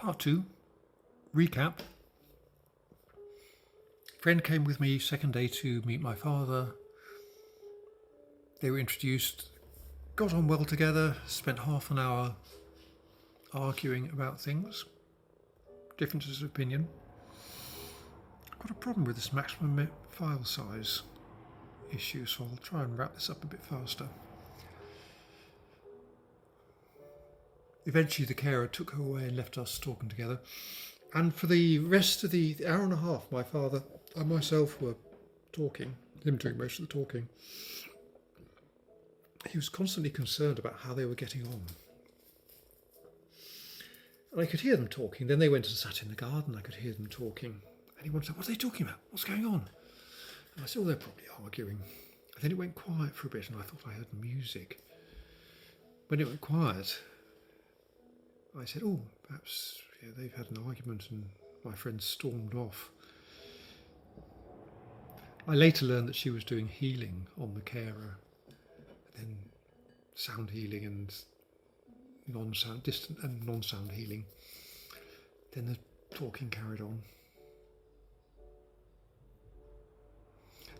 Part 2, recap. Friend came with me second day to meet my father. They were introduced, got on well together, spent half an hour arguing about things, differences of opinion. I've got a problem with this maximum file size issue, so I'll try and wrap this up a bit faster. Eventually the carer took her away and left us talking together. And for the rest of the hour and a half, my father and myself were talking, him doing most of the talking. He was constantly concerned about how they were getting on. And I could hear them talking. Then they went and sat in the garden. I could hear them talking. And he wanted to say, what are they talking about? What's going on? And I said, oh, they're probably arguing. And then it went quiet for a bit and I thought I heard music. When it went quiet, I said, oh, perhaps they've had an argument and my friend stormed off. I later learned that she was doing healing on the carer, then sound healing and non-sound, distant and non-sound healing. Then the talking carried on.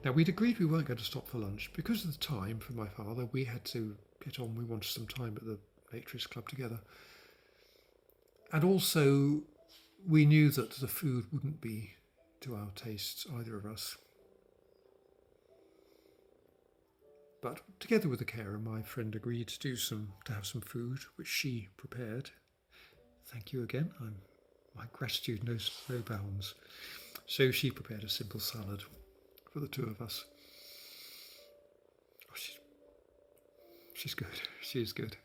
Now we'd agreed we weren't going to stop for lunch. Because of the time for my father, we had to get on. We wanted some time at the Matrix Club together. And also, we knew that the food wouldn't be to our tastes, either of us. But together with the carer, my friend agreed to have some food, which she prepared. Thank you again. My gratitude knows no bounds. So she prepared a simple salad for the two of us. Oh, she's good. She is good.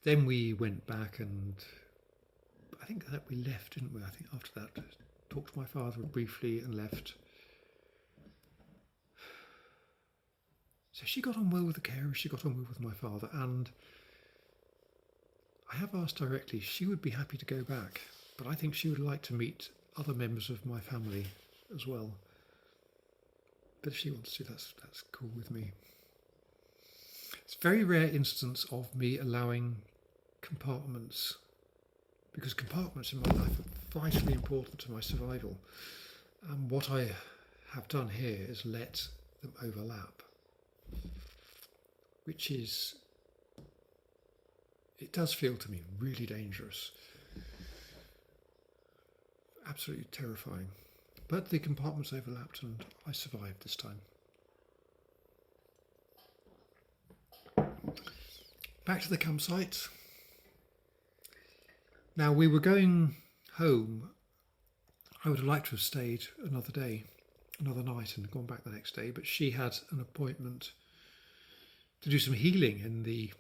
Then we went back and I think that we left, didn't we? I think after that, talked to my father briefly and left. So she got on well with the carer, she got on well with my father, and I have asked directly, she would be happy to go back, but I think she would like to meet other members of my family as well. But if she wants to, that's cool with me. It's a very rare instance of me allowing compartments, because compartments in my life are vitally important to my survival. And what I have done here is let them overlap, which is, it does feel to me really dangerous, absolutely terrifying. But the compartments overlapped and I survived this time. Back to the campsite. Now we were going home. I would have liked to have stayed another day, another night and gone back the next day, but she had an appointment to do some healing in the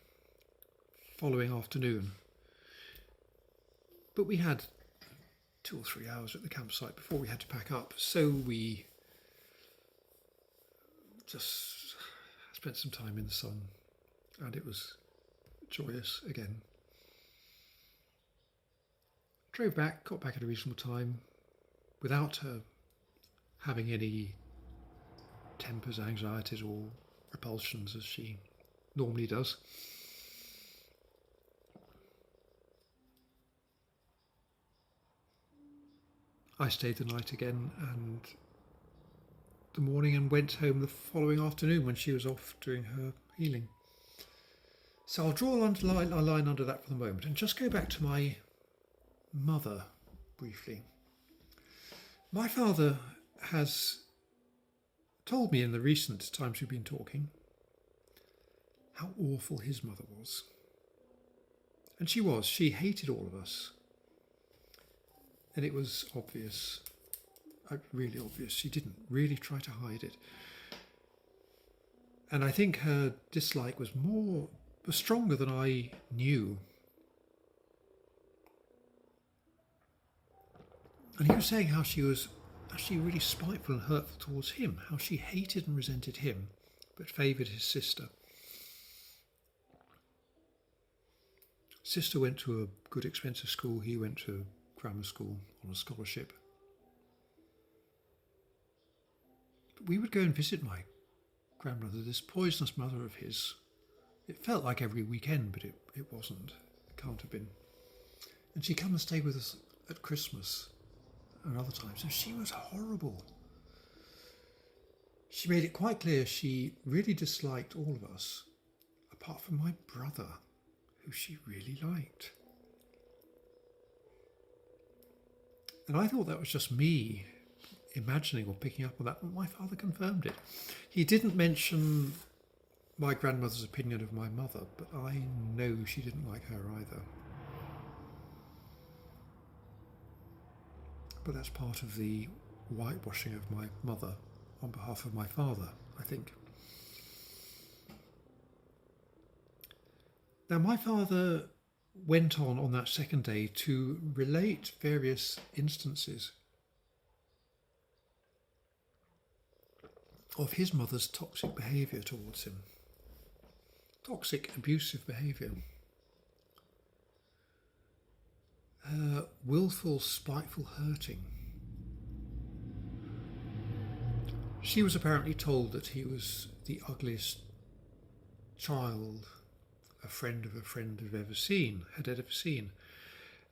following afternoon. But we had 2 or 3 hours at the campsite before we had to pack up, so we just spent some time in the sun and it was joyous again. Drove back, got back at a reasonable time without her having any tempers, anxieties or repulsions as she normally does. I stayed the night again and the morning and went home the following afternoon when she was off doing her healing. So I'll draw a line under that for the moment and just go back to my mother briefly. My father has told me in the recent times we've been talking how awful his mother was. And she hated all of us. And it was obvious, really obvious. She didn't really try to hide it. And I think her dislike was stronger than I knew. And he was saying how she was actually really spiteful and hurtful towards him, how she hated and resented him, but favoured his sister. Sister went to a good expensive school, he went to grammar school on a scholarship. But we would go and visit my grandmother, this poisonous mother of his. It felt like every weekend, but it wasn't. It can't have been. And she'd come and stay with us at Christmas and other times, and she was horrible. She made it quite clear she really disliked all of us, apart from my brother, who she really liked. And I thought that was just me imagining or picking up on that, but my father confirmed it. He didn't mention my grandmother's opinion of my mother, but I know she didn't like her either. But that's part of the whitewashing of my mother on behalf of my father, I think. Now, my father went on that second day to relate various instances of his mother's toxic behaviour towards him. Toxic, abusive behaviour. Her willful, spiteful hurting. She was apparently told that he was the ugliest child a friend of a friend had ever seen.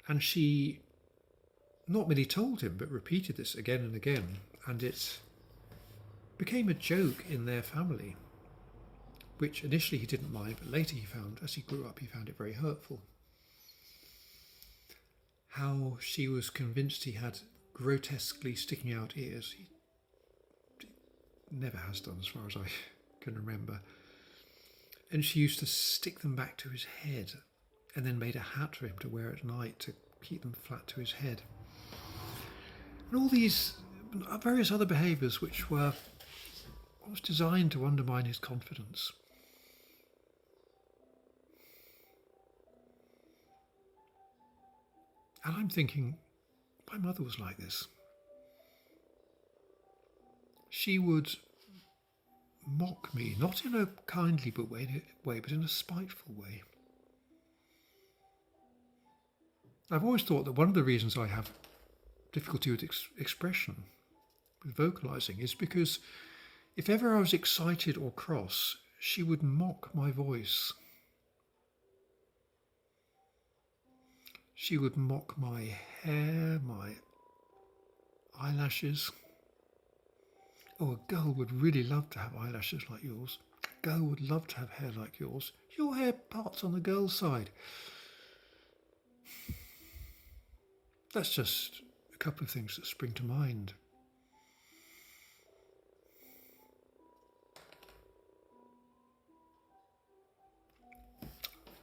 And she not merely told him, but repeated this again and again. And it became a joke in their family, which initially he didn't mind, but later he found, as he grew up, he found it very hurtful. How she was convinced he had grotesquely sticking out ears. He never has done, as far as I can remember. And she used to stick them back to his head and then made a hat for him to wear at night to keep them flat to his head. And all these various other behaviours which were designed to undermine his confidence. And I'm thinking, my mother was like this. She would mock me, not in a kindly way, but in a spiteful way. I've always thought that one of the reasons I have difficulty with expression, with vocalising, is because if ever I was excited or cross, she would mock my voice. She would mock my hair, my eyelashes. Oh, a girl would really love to have eyelashes like yours. A girl would love to have hair like yours. Your hair parts on the girl's side. That's just a couple of things that spring to mind.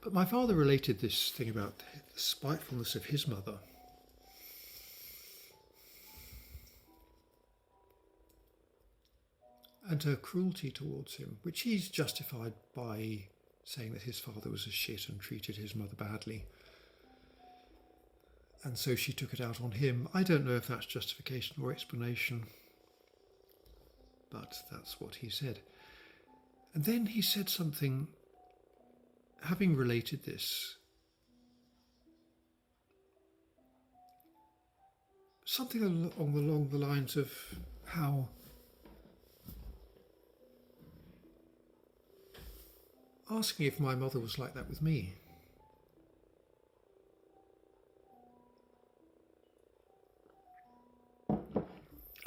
But my father related this thing about the spitefulness of his mother. And her cruelty towards him, which he's justified by saying that his father was a shit and treated his mother badly. And so she took it out on him. I don't know if that's justification or explanation, but that's what he said. And then he said something, having related this, something along the lines of how asking if my mother was like that with me.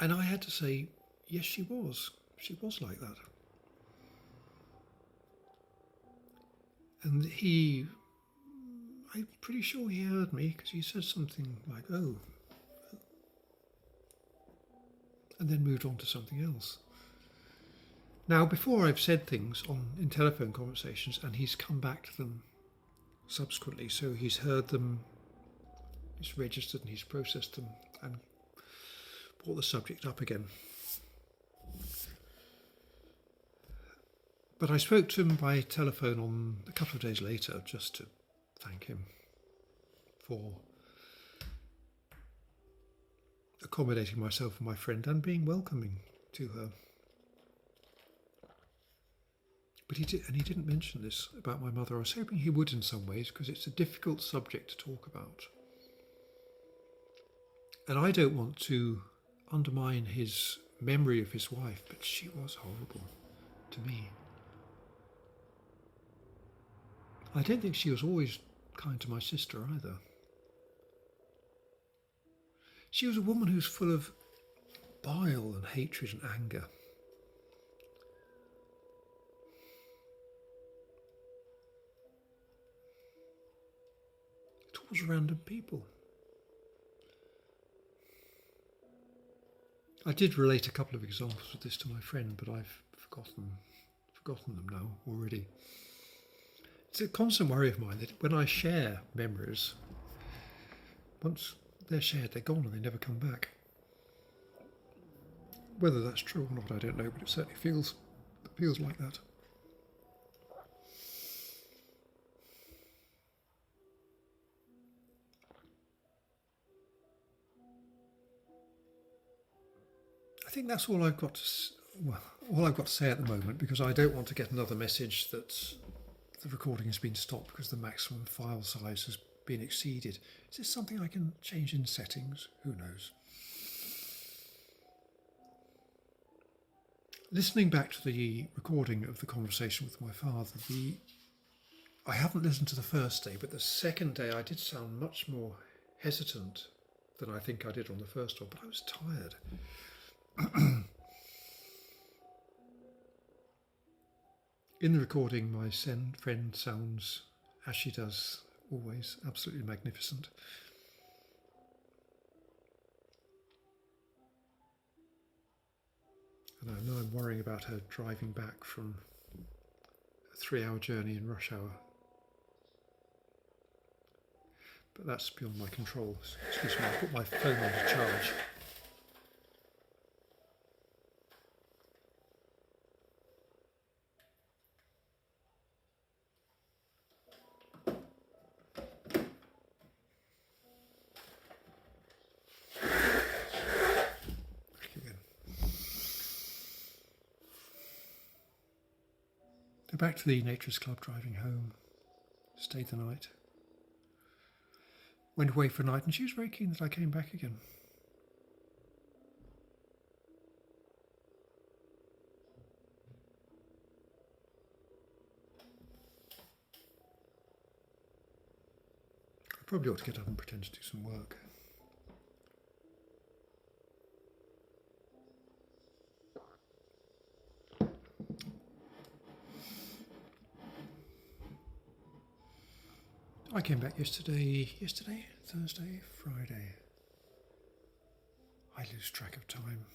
And I had to say, yes, she was. She was like that. And I'm pretty sure he heard me, because he said something like, oh, and then moved on to something else. Now, before I've said things in telephone conversations, and he's come back to them subsequently, so he's heard them, he's registered and he's processed them and brought the subject up again. But I spoke to him by telephone a couple of days later, just to thank him for accommodating myself and my friend and being welcoming to her. But he didn't mention this about my mother. I was hoping he would in some ways, because it's a difficult subject to talk about. And I don't want to undermine his memory of his wife, but she was horrible to me. I don't think she was always kind to my sister either. She was a woman who's full of bile and hatred and anger. Towards random people. I did relate a couple of examples of this to my friend, but I've forgotten them now already. It's a constant worry of mine that when I share memories, once they're shared, they're gone and they never come back. Whether that's true or not, I don't know, but it certainly feels like that. I think that's all I've got to say at the moment, because I don't want to get another message that the recording has been stopped because the maximum file size has been exceeded. Is this something I can change in settings? Who knows? Listening back to the recording of the conversation with my father, I haven't listened to the first day, but the second day I did sound much more hesitant than I think I did on the first one, but I was tired. In the recording, my friend sounds, as she does always, absolutely magnificent. And I know I'm worrying about her driving back from a 3-hour journey in rush hour. But that's beyond my control. Excuse me, I put my phone on to charge. Back to the Naturist Club, driving home, stayed the night, went away for a night, and she was very keen that I came back again. I probably ought to get up and pretend to do some work. I came back yesterday, Thursday, Friday. I lose track of time.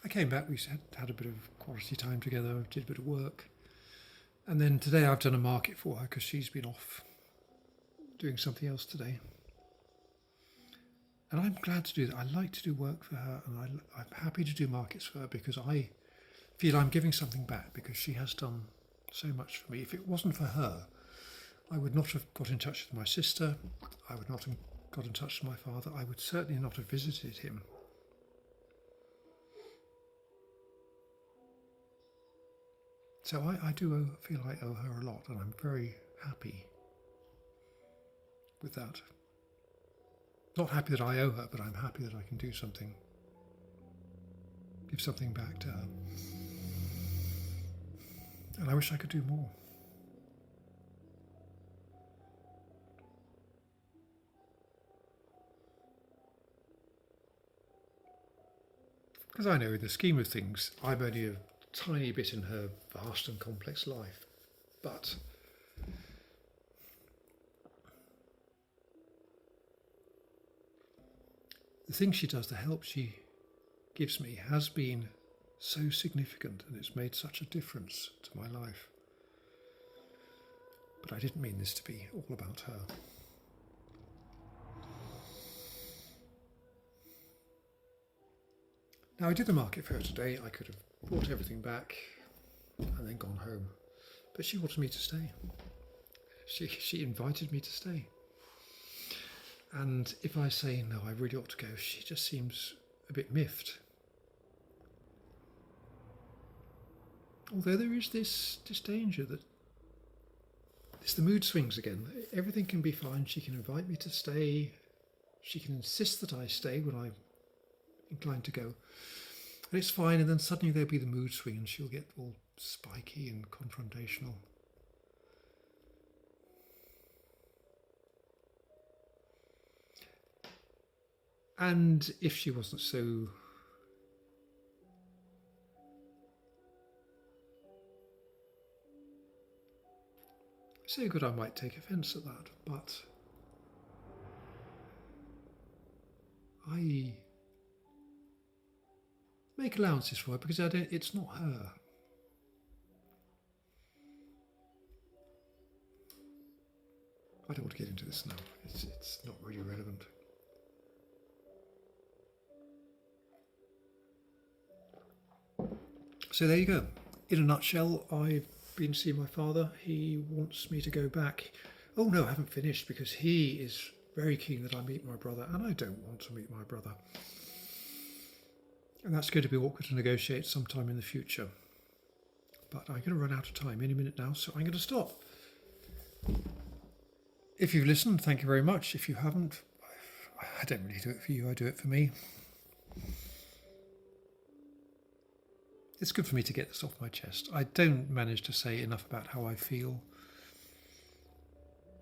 I came back, we had a bit of quality time together, did a bit of work. And then today I've done a market for her because she's been off doing something else today. And I'm glad to do that. I like to do work for her, and I'm happy to do markets for her because I feel I'm giving something back, because she has done so much for me. If it wasn't for her, I would not have got in touch with my sister. I would not have got in touch with my father. I would certainly not have visited him. So I do feel I owe her a lot, and I'm very happy with that. Not happy that I owe her, but I'm happy that I can do something, give something back to her. And I wish I could do more. Because I know in the scheme of things, I'm only a tiny bit in her vast and complex life. But the things she does, the help she gives me, has been so significant, and it's made such a difference to my life. But I didn't mean this to be all about her. Now, I did the market for her today. I could have brought everything back and then gone home, but she wanted me to stay. She invited me to stay. And if I say, no, I really ought to go, she just seems a bit miffed. Although there is this danger that it's the mood swings again. Everything can be fine. She can invite me to stay. She can insist that I stay when I'm inclined to go. And it's fine, and then suddenly there'll be the mood swing and she'll get all spiky and confrontational. And if she wasn't so good, I might take offence at that, but I make allowances for her because it's not her. I don't want to get into this now. It's not really relevant. So there you go. In a nutshell, I've been to see my father. He wants me to go back. Oh no, I haven't finished, because he is very keen that I meet my brother, and I don't want to meet my brother. And that's going to be awkward to negotiate sometime in the future. But I'm going to run out of time any minute now, so I'm going to stop. If you've listened, thank you very much. If you haven't, I don't really do it for you, I do it for me. It's good for me to get this off my chest. I don't manage to say enough about how I feel.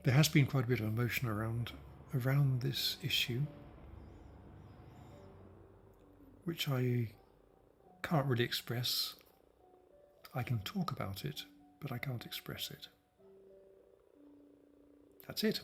There has been quite a bit of emotion around this issue, which I can't really express. I can talk about it, but I can't express it. That's it.